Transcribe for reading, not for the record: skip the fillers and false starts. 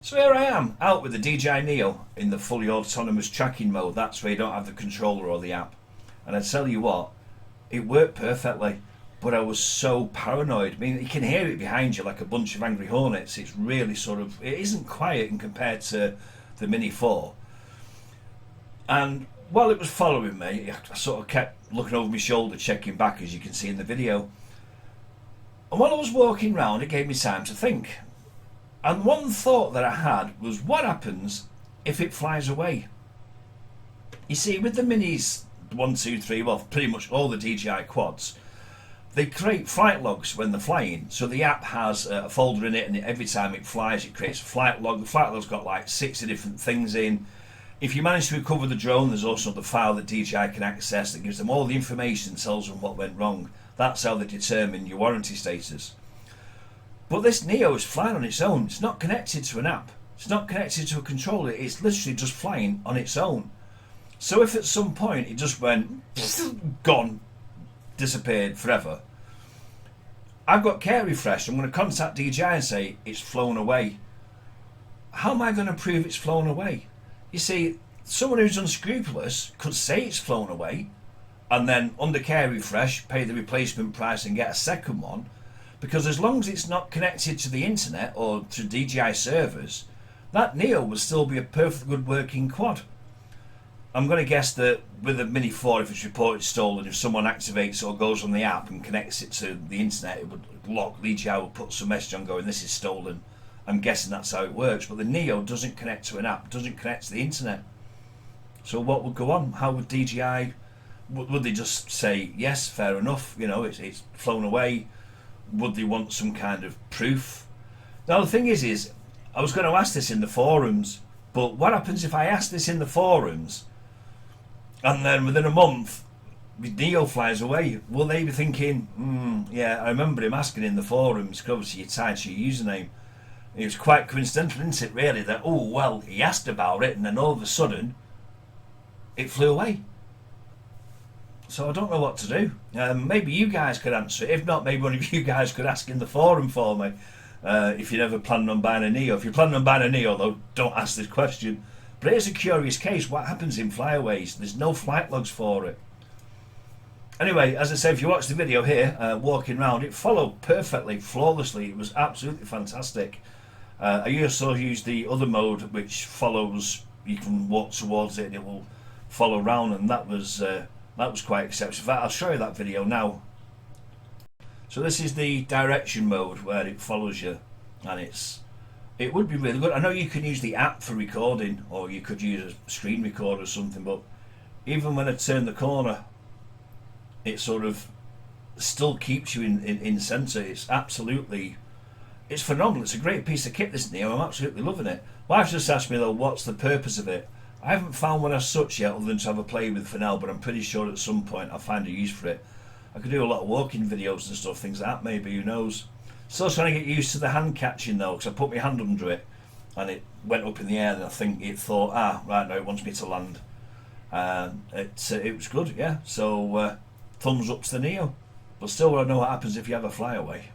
So here I am, out with the DJI NEO in the fully autonomous tracking mode. That's where you don't have the controller or the app. And I tell you what, it worked perfectly, but I was so paranoid. I mean, you can hear it behind you like a bunch of angry hornets. It's really it isn't quiet in compared to the Mini 4. And while it was following me, I sort of kept looking over my shoulder, checking back, as you can see in the video. And while I was walking round, it gave me time to think. And one thought that I had was, what happens if it flies away? You see, with the Minis 1, 2, 3, well, pretty much all the DJI quads, they create flight logs when they're flying. So the app has a folder in it, and every time it flies, it creates a flight log. The flight log's got like 60 different things in. If you manage to recover the drone, there's also the file that DJI can access that gives them all the information, tells them what went wrong. That's how they determine your warranty status. But this NEO is flying on its own. It's not connected to an app. It's not connected to a controller. It's literally just flying on its own. So if at some point it just went, gone, disappeared forever, I've got care refresh. I'm going to contact DJI and say it's flown away. How am I going to prove it's flown away? You see, someone who's unscrupulous could say it's flown away and then under care refresh pay the replacement price and get a second one. Because as long as it's not connected to the internet or to DJI servers, that NEO will still be a perfectly good working quad. I'm going to guess that with the Mini 4, if it's reported stolen, if someone activates or goes on the app and connects it to the internet, it would lock. DJI will put some message on going, this is stolen. I'm guessing that's how it works. But the NEO doesn't connect to an app, doesn't connect to the internet. So what would go on? How would DJI, would they just say, yes, fair enough, you know, it's flown away? Would they want some kind of proof? Now the thing is I was going to ask this in the forums, but what happens if I ask this in the forums and then within a month NEO flies away? Will they be thinking, yeah, I remember him asking in the forums, because obviously you're tied to your username. It was quite coincidental, isn't it, really, that, oh, well, he asked about it and then all of a sudden it flew away. So I don't know what to do. Maybe you guys could answer it. If not, maybe one of you guys could ask in the forum for me. If you're never planning on buying a NEO. If you're planning on buying a NEO, though, don't ask this question. But it is a curious case. What happens in flyaways? There's no flight logs for it. Anyway, as I said, if you watch the video here, walking around, it followed perfectly, flawlessly. It was absolutely fantastic. I also used the other mode, which follows. You can walk towards it and it will follow around, and that was quite exceptional. In fact, I'll show you that video now. So this is the direction mode where it follows you, and it would be really good. I know you can use the app for recording, or you could use a screen recorder or something, but even when I turn the corner, it sort of still keeps you in centre. It's phenomenal. It's a great piece of kit, this NEO. I'm absolutely loving it. Wife's just asked me though, what's the purpose of it? I haven't found one as such yet, other than to have a play with for now, but I'm pretty sure at some point I'll find a use for it. I could do a lot of walking videos and stuff, things like that, maybe, who knows. Still trying to get used to the hand catching though, because I put my hand under it and it went up in the air, and I think it thought, right now it wants me to land. It was good, yeah. So thumbs up to the NEO. But still, I don't know what happens if you have a flyaway.